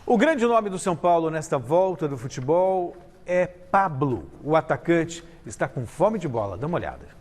O grande nome do São Paulo nesta volta do futebol é Pablo. O atacante está com fome de bola. Dá uma olhada.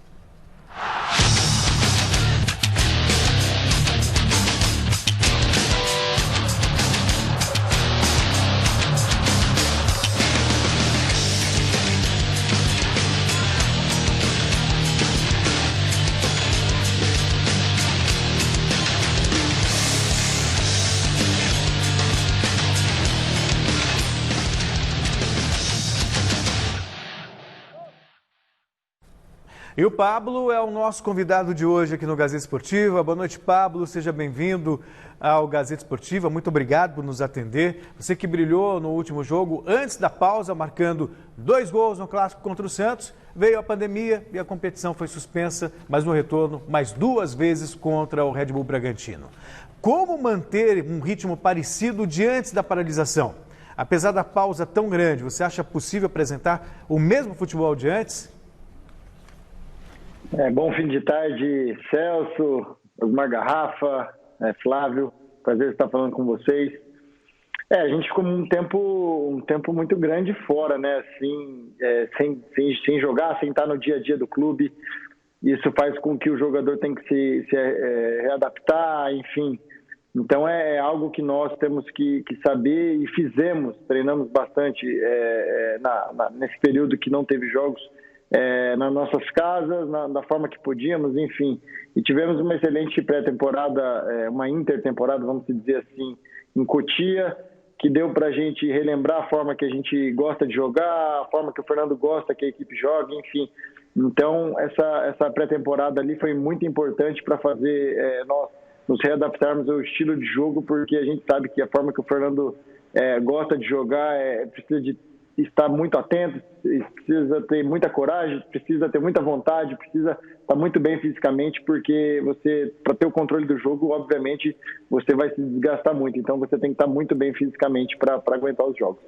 E o Pablo é o nosso convidado de hoje aqui no Gazeta Esportiva. Boa noite, Pablo. Seja bem-vindo ao Gazeta Esportiva. Muito obrigado por nos atender. Você que brilhou no último jogo, antes da pausa, marcando 2 gols no clássico contra o Santos. Veio a pandemia e a competição foi suspensa, mas no retorno, mais 2 vezes contra o Red Bull Bragantino. Como manter um ritmo parecido diante da paralisação? Apesar da pausa tão grande, você acha possível apresentar o mesmo futebol de antes? Bom fim de tarde, Celso, Osmar Garrafa, Flávio, prazer estar falando com vocês. A gente ficou um tempo muito grande fora, né? Assim, sem jogar, sem estar no dia a dia do clube. Isso faz com que o jogador tenha que se readaptar, enfim. Então é algo que nós temos que saber e treinamos bastante nesse período que não teve jogos. Nas nossas casas, da forma que podíamos, enfim. E tivemos uma excelente pré-temporada, uma intertemporada, vamos dizer assim, em Cotia, que deu para a gente relembrar a forma que a gente gosta de jogar, a forma que o Fernando gosta que a equipe joga, enfim. Então, essa pré-temporada ali foi muito importante para fazer nós nos readaptarmos ao estilo de jogo, porque a gente sabe que a forma que o Fernando gosta de jogar precisa de estar muito atento, precisa ter muita coragem, precisa ter muita vontade, precisa estar muito bem fisicamente, porque você, para ter o controle do jogo, obviamente, você vai se desgastar muito. Então, você tem que estar muito bem fisicamente para aguentar os jogos.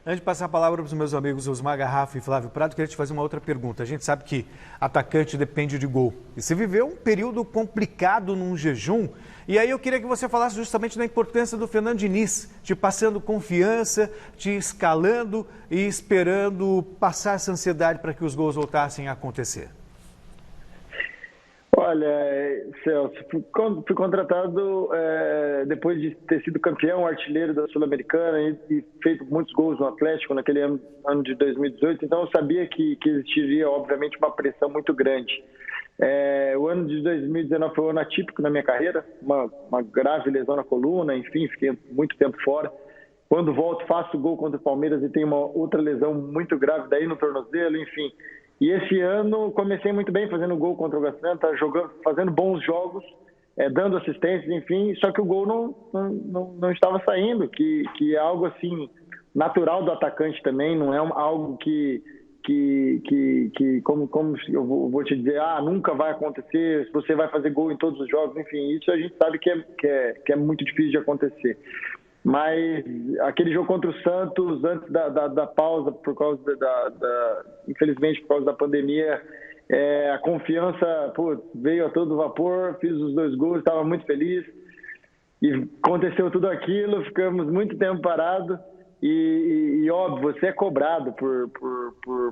Antes de passar a palavra para os meus amigos Osmar Garrafa e Flávio Prado, queria te fazer uma outra pergunta. A gente sabe que atacante depende de gol. E você viveu um período complicado num jejum. E aí eu queria que você falasse justamente da importância do Fernando Diniz, te passando confiança, te escalando e esperando passar essa ansiedade para que os gols voltassem a acontecer. Olha, Celso, fui contratado depois de ter sido campeão artilheiro da Sul-Americana e feito muitos gols no Atlético naquele ano de 2018, então eu sabia que existiria, obviamente, uma pressão muito grande. O ano de 2019 foi um ano atípico na minha carreira, uma grave lesão na coluna, enfim, fiquei muito tempo fora. Quando volto, faço gol contra o Palmeiras e tenho uma outra lesão muito grave daí no tornozelo, enfim. E esse ano comecei muito bem fazendo gol contra o Gacianta, fazendo bons jogos, dando assistências, enfim, só que o gol não estava saindo, que é algo assim natural do atacante também, não é algo que como eu vou te dizer, nunca vai acontecer, você vai fazer gol em todos os jogos, enfim, isso a gente sabe que é muito difícil de acontecer. Mas aquele jogo contra o Santos, antes da pausa, por causa infelizmente por causa da pandemia, a confiança veio a todo vapor, fiz os 2 gols, estava muito feliz. E aconteceu tudo aquilo, ficamos muito tempo parados. E óbvio, você é cobrado por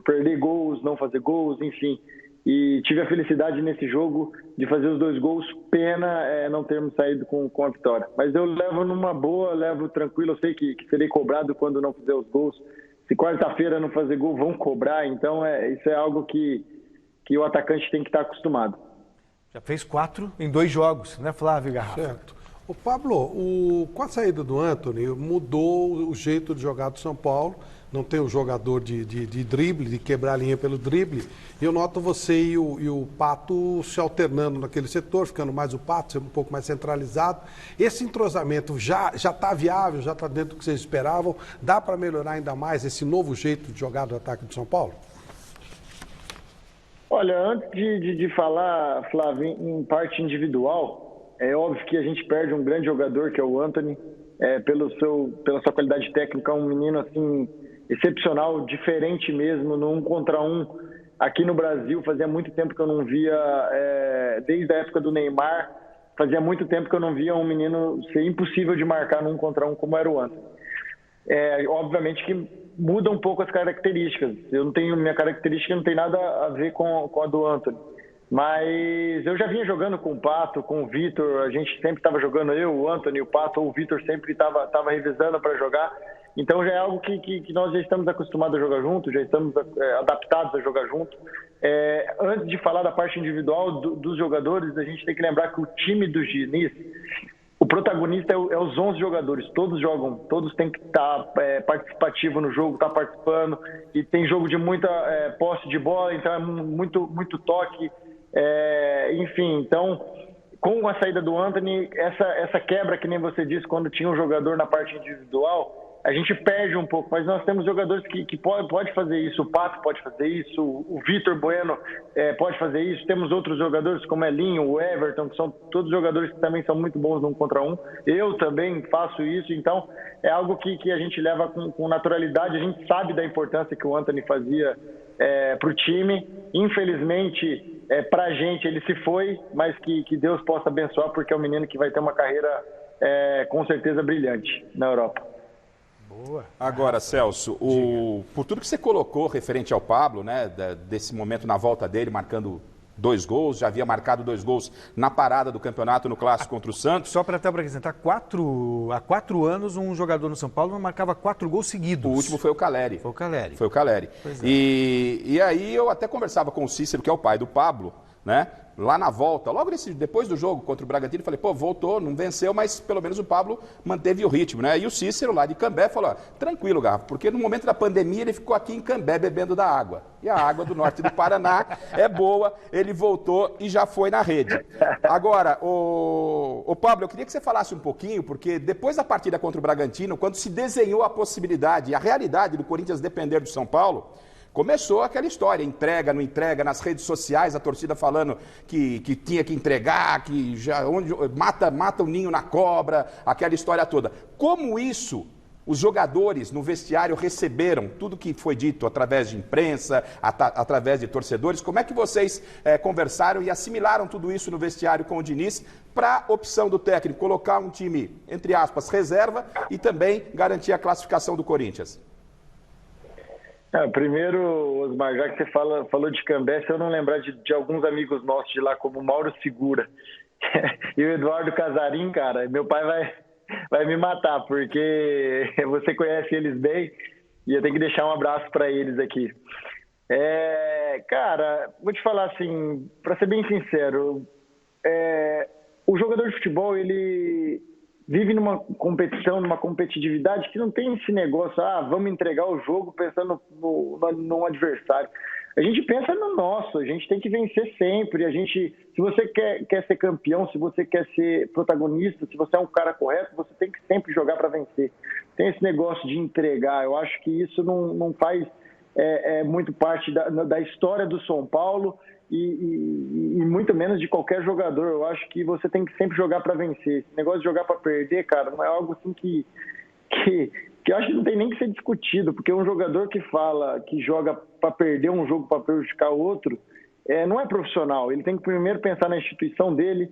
perder gols, não fazer gols, enfim. E tive a felicidade nesse jogo de fazer os 2 gols. Pena não termos saído com a vitória. Mas eu levo numa boa, levo tranquilo. Eu sei que serei cobrado quando não fizer os gols. Se quarta-feira não fazer gol, vão cobrar. Então, isso é algo que o atacante tem que estar acostumado. Já fez 4 em 2 jogos, né, Flávio Garrafa? Certo. Ô Pablo, com a saída do Antony, mudou o jeito de jogar do São Paulo. Não tem o jogador de drible, de quebrar a linha pelo drible. Eu noto você e o Pato se alternando naquele setor, ficando mais o Pato, sendo um pouco mais centralizado. Esse entrosamento já está viável, já está dentro do que vocês esperavam? Dá para melhorar ainda mais esse novo jeito de jogar do ataque do São Paulo? Olha, antes de falar, Flávio, em parte individual, é óbvio que a gente perde um grande jogador, que é o Antony, pela sua qualidade técnica, um menino assim excepcional, diferente mesmo, no 1 contra 1. Aqui no Brasil, fazia muito tempo que eu não via, desde a época do Neymar, fazia muito tempo que eu não via um menino ser impossível de marcar no 1 contra 1 como era o Antony. Obviamente que muda um pouco as características. Minha característica não tem nada a ver com a do Antony. Mas eu já vinha jogando com o Pato, com o Vitor, a gente sempre estava jogando, eu, o Antony, o Pato ou o Vitor sempre estava revezando para jogar. Então já é algo que nós já estamos acostumados a jogar junto, já estamos adaptados a jogar junto. Antes de falar da parte individual dos jogadores, a gente tem que lembrar que o time do Diniz, o protagonista é os 11 jogadores, todos jogam, todos têm que estar participativo no jogo, estar participando, e tem jogo de muita posse de bola, então é muito toque, enfim, então com a saída do Antony, essa quebra que nem você disse, quando tinha um jogador na parte individual, a gente perde um pouco, mas nós temos jogadores que pode fazer isso, o Pato pode fazer isso, o Vitor Bueno pode fazer isso, temos outros jogadores como Elinho, o Everton, que são todos jogadores que também são muito bons no 1 contra 1, eu também faço isso, então é algo que a gente leva com naturalidade, a gente sabe da importância que o Antony fazia para o time, infelizmente para a gente ele se foi, mas que Deus possa abençoar, porque é um menino que vai ter uma carreira com certeza brilhante na Europa. Boa. Agora, Celso, por tudo que você colocou referente ao Pablo, né, desse momento na volta dele, marcando 2 gols, já havia marcado 2 gols na parada do campeonato no Clássico contra o Santos. Só para acrescentar, há 4 anos um jogador no São Paulo não marcava 4 gols seguidos. O último foi o Caleri. Foi o Caleri. Pois é. E aí eu até conversava com o Cícero, que é o pai do Pablo, né? Lá na volta, logo depois do jogo contra o Bragantino, falei, voltou, não venceu, mas pelo menos o Pablo manteve o ritmo, né? E o Cícero lá de Cambé falou, tranquilo, Garrafa, porque no momento da pandemia ele ficou aqui em Cambé bebendo da água. E a água do norte do Paraná é boa, ele voltou e já foi na rede. Agora, o Pablo, eu queria que você falasse um pouquinho, porque depois da partida contra o Bragantino, quando se desenhou a possibilidade e a realidade do Corinthians depender do São Paulo, começou aquela história, entrega, não entrega, nas redes sociais, a torcida falando que tinha que entregar, que já mata o ninho na cobra, aquela história toda. Como isso, os jogadores no vestiário receberam tudo que foi dito através de imprensa, através de torcedores? Como é que vocês conversaram e assimilaram tudo isso no vestiário com o Diniz para a opção do técnico, colocar um time, entre aspas, reserva e também garantir a classificação do Corinthians? Primeiro, Osmar, já que você falou de Cambé, se eu não lembrar de alguns amigos nossos de lá, como o Mauro Segura e o Eduardo Casarim, cara, meu pai vai me matar, porque você conhece eles bem e eu tenho que deixar um abraço para eles aqui. Cara, vou te falar assim, para ser bem sincero, o jogador de futebol, ele vive numa competição, numa competitividade que não tem esse negócio, vamos entregar o jogo pensando no adversário. A gente pensa no nosso, a gente tem que vencer sempre. Se você quer ser campeão, se você quer ser protagonista, se você é um cara correto, você tem que sempre jogar para vencer. Tem esse negócio de entregar, eu acho que isso não faz muito parte da história do São Paulo e muito menos de qualquer jogador. Eu acho que você tem que sempre jogar para vencer. Esse negócio de jogar para perder, cara, não é algo assim que eu acho que não tem nem que ser discutido, porque um jogador que fala que joga para perder um jogo, para prejudicar o outro, não é profissional. Ele tem que primeiro pensar na instituição dele,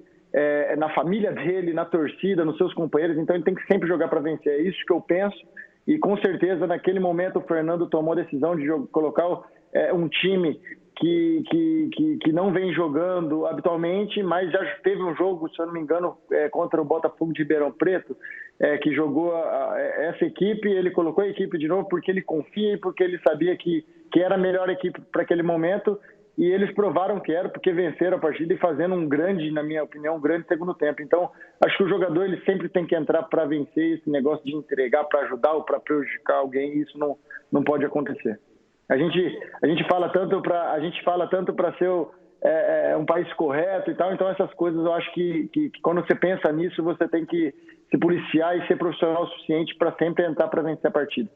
na família dele, na torcida, nos seus companheiros. Então ele tem que sempre jogar para vencer. É isso que eu penso. E com certeza naquele momento o Fernando tomou a decisão de colocar um time que não vem jogando habitualmente, mas já teve um jogo, se eu não me engano, contra o Botafogo de Ribeirão Preto, que jogou essa equipe. Ele colocou a equipe de novo porque ele confia e porque ele sabia que era a melhor equipe para aquele momento, e eles provaram que era, porque venceram a partida e fazendo na minha opinião, um grande segundo tempo. Então, acho que o jogador ele sempre tem que entrar para vencer. Esse negócio de entregar para ajudar ou para prejudicar alguém, isso não pode acontecer. A gente fala tanto para ser um país correto e tal, então essas coisas eu acho que quando você pensa nisso, você tem que se policiar e ser profissional o suficiente para sempre entrar para vencer a partida.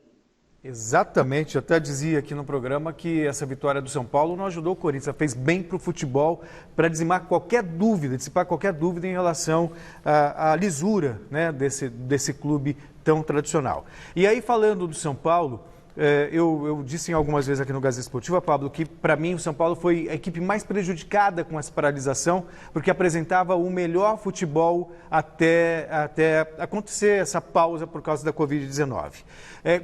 Exatamente, eu até dizia aqui no programa que essa vitória do São Paulo não ajudou o Corinthians, fez bem para o futebol, para dissipar qualquer dúvida em relação à lisura, né, desse clube tão tradicional. E aí, falando do São Paulo, Eu disse algumas vezes aqui no Gazeta Esportiva, Pablo, que para mim o São Paulo foi a equipe mais prejudicada com essa paralisação, porque apresentava o melhor futebol até acontecer essa pausa por causa da Covid-19.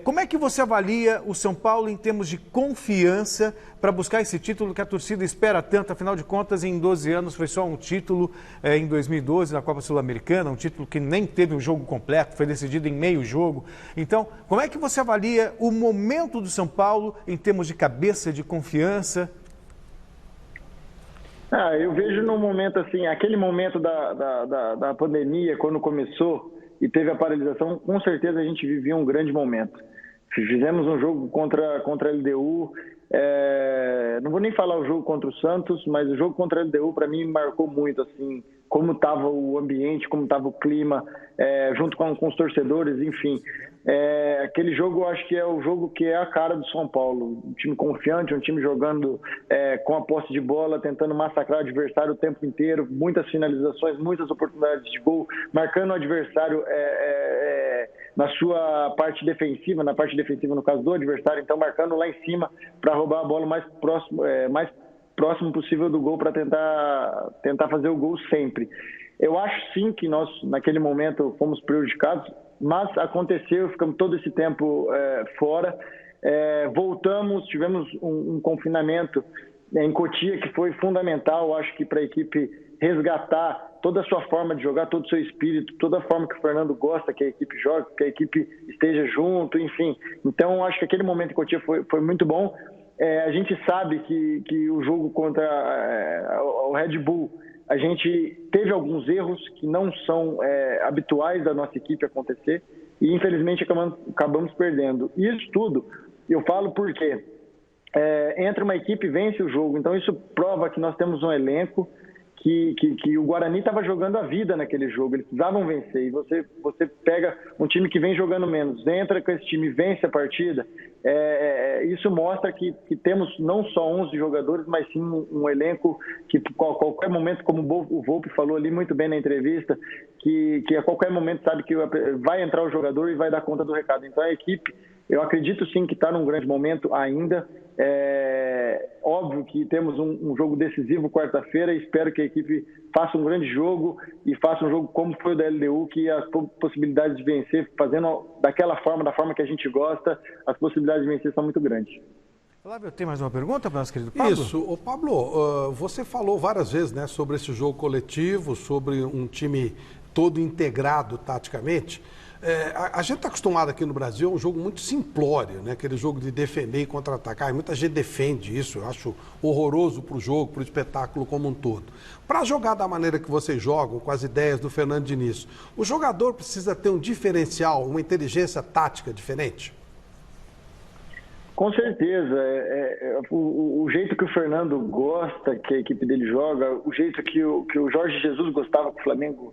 Como é que você avalia o São Paulo em termos de confiança para buscar esse título que a torcida espera tanto? Afinal de contas, em 12 anos foi só um título em 2012 na Copa Sul-Americana, um título que nem teve um jogo completo, foi decidido em meio jogo. Então, como é que você avalia o momento do São Paulo em termos de cabeça, de confiança? Eu vejo no momento assim, aquele momento da pandemia, quando começou e teve a paralisação, com certeza a gente vivia um grande momento. Fizemos um jogo contra a LDU, não vou nem falar o jogo contra o Santos, mas o jogo contra a LDU para mim marcou muito, assim, como estava o ambiente, como estava o clima, junto com os torcedores, enfim. Aquele jogo eu acho que é o jogo que é a cara do São Paulo, um time confiante, um time jogando com a posse de bola, tentando massacrar o adversário o tempo inteiro, muitas finalizações, muitas oportunidades de gol, marcando o adversário na sua parte defensiva, na parte defensiva no caso do adversário, então marcando lá em cima para roubar a bola mais próximo possível do gol para tentar fazer o gol sempre. Eu acho sim que nós naquele momento fomos prejudicados, mas aconteceu, ficamos todo esse tempo fora, voltamos, tivemos um confinamento em Cotia que foi fundamental, acho que para a equipe resgatar toda a sua forma de jogar, todo o seu espírito, toda a forma que o Fernando gosta que a equipe jogue, que a equipe esteja junto, enfim. Então acho que aquele momento em Cotia foi muito bom. A gente sabe que o jogo contra o Red Bull, a gente teve alguns erros que não são habituais da nossa equipe acontecer e infelizmente acabamos perdendo. Isso tudo eu falo porque entra uma equipe e vence o jogo, então isso prova que nós temos um elenco que o Guarani estava jogando a vida naquele jogo, eles precisavam vencer, e você pega um time que vem jogando menos, entra com esse time e vence a partida, isso mostra que temos não só 11 jogadores, mas sim um elenco que a qualquer momento, como o Volpi falou ali muito bem na entrevista, que a qualquer momento sabe que vai entrar o jogador e vai dar conta do recado. Então a equipe, eu acredito sim que está num grande momento ainda. Óbvio que temos um jogo decisivo quarta-feira e espero que a equipe faça um grande jogo e faça um jogo como foi o da LDU, que as possibilidades de vencer, fazendo da forma que a gente gosta, as possibilidades de vencer são muito grandes. Flávio, tem mais uma pergunta para o nosso querido Pablo? Isso. Pablo, você falou várias vezes, né, sobre esse jogo coletivo, sobre um time todo integrado taticamente. A gente está acostumado aqui no Brasil a um jogo muito simplório, né? Aquele jogo de defender e contra-atacar. Muita gente defende isso, eu acho horroroso para o jogo, para o espetáculo como um todo. Para jogar da maneira que vocês jogam, com as ideias do Fernando Diniz, o jogador precisa ter um diferencial, uma inteligência tática diferente? Com certeza. O jeito que o Fernando gosta que a equipe dele joga, o jeito que o Jorge Jesus gostava que o Flamengo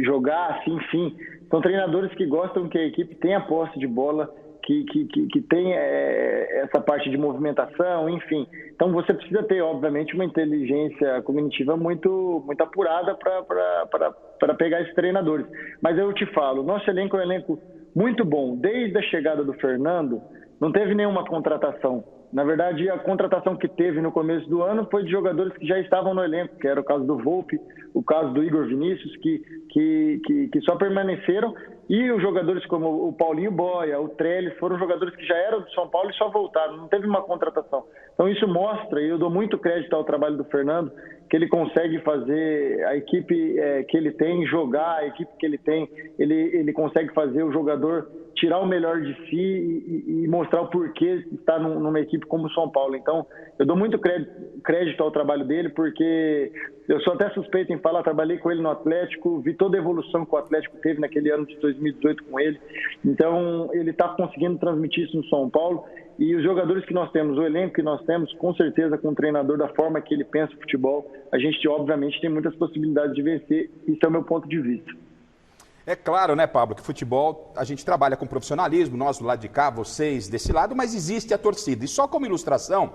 jogasse, enfim. São treinadores que gostam que a equipe tenha posse de bola, que tenha essa parte de movimentação, enfim. Então você precisa ter, obviamente, uma inteligência cognitiva muito apurada para pegar esses treinadores. Mas eu te falo, nosso elenco é um elenco muito bom. Desde a chegada do Fernando, não teve nenhuma contratação. Na verdade, a contratação que teve no começo do ano foi de jogadores que já estavam no elenco, que era o caso do Volpi, o caso do Igor Vinícius, que só permaneceram, e os jogadores como o Paulinho Boia, o Trellis, foram jogadores que já eram do São Paulo e só voltaram, não teve uma contratação. Então isso mostra, e eu dou muito crédito ao trabalho do Fernando, que ele consegue fazer a equipe que ele tem, jogar a equipe que ele tem, ele consegue fazer o jogador tirar o melhor de si e mostrar o porquê estar numa equipe como o São Paulo. Então, eu dou muito crédito ao trabalho dele, porque eu sou até suspeito em falar, trabalhei com ele no Atlético, vi toda a evolução que o Atlético teve naquele ano de 2018 com ele. Então, ele está conseguindo transmitir isso no São Paulo. E os jogadores que nós temos, o elenco que nós temos, com certeza com o treinador da forma que ele pensa o futebol, a gente obviamente tem muitas possibilidades de vencer. Isso é o meu ponto de vista. É claro, né, Pablo, que futebol a gente trabalha com profissionalismo, nós do lado de cá, vocês desse lado, mas existe a torcida. E só como ilustração,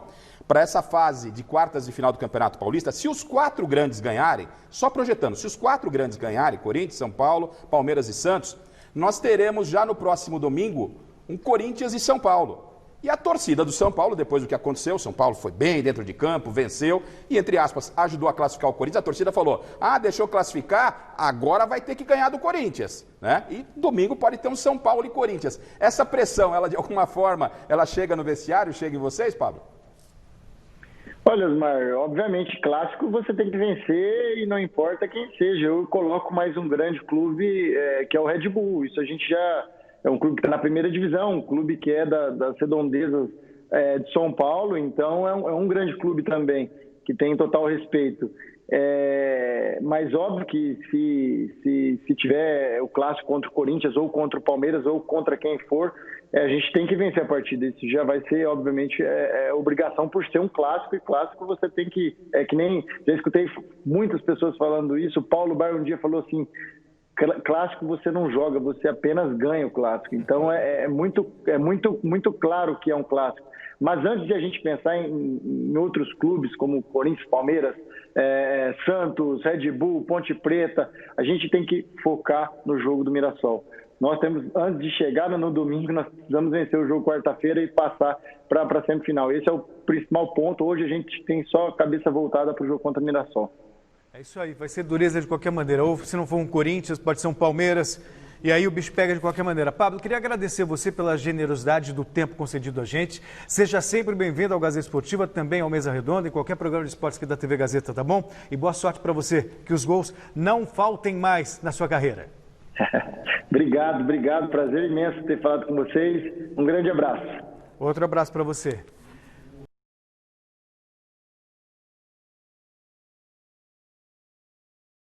para essa fase de quartas de final do Campeonato Paulista, se os 4 grandes ganharem, só projetando, se os 4 grandes ganharem, Corinthians, São Paulo, Palmeiras e Santos, nós teremos já no próximo domingo um Corinthians e São Paulo. E a torcida do São Paulo, depois do que aconteceu, o São Paulo foi bem dentro de campo, venceu e, entre aspas, ajudou a classificar o Corinthians. A torcida falou, deixou classificar, agora vai ter que ganhar do Corinthians, né? E domingo pode ter um São Paulo e Corinthians. Essa pressão, ela de alguma forma, ela chega no vestiário, chega em vocês, Pablo? Olha, Osmar, obviamente, clássico você tem que vencer e não importa quem seja. Eu coloco mais um grande clube, que é o Red Bull. Isso a gente já... É um clube que está na primeira divisão, um clube que é das redondezas de São Paulo, então é um grande clube também, que tem total respeito. Mas óbvio que se tiver o clássico contra o Corinthians, ou contra o Palmeiras, ou contra quem for, a gente tem que vencer a partida. Isso já vai ser, obviamente, obrigação por ser um clássico, e clássico você tem que... que nem... Já escutei muitas pessoas falando isso, o Paulo Bar um dia falou assim... Clássico você não joga, você apenas ganha o clássico. Então é muito claro que é um clássico. Mas antes de a gente pensar em outros clubes como Corinthians, Palmeiras, Santos, Red Bull, Ponte Preta, a gente tem que focar no jogo do Mirassol. Nós temos, antes de chegar no domingo, nós precisamos vencer o jogo quarta-feira e passar para a semifinal. Esse é o principal ponto. Hoje a gente tem só a cabeça voltada para o jogo contra o Mirassol. É isso aí, vai ser dureza de qualquer maneira. Ou se não for um Corinthians, pode ser um Palmeiras. E aí o bicho pega de qualquer maneira. Pablo, queria agradecer você pela generosidade do tempo concedido a gente. Seja sempre bem-vindo ao Gazeta Esportiva, também ao Mesa Redonda, em qualquer programa de esportes aqui da TV Gazeta, tá bom? E boa sorte para você, que os gols não faltem mais na sua carreira. Obrigado. Prazer imenso ter falado com vocês. Um grande abraço. Outro abraço para você.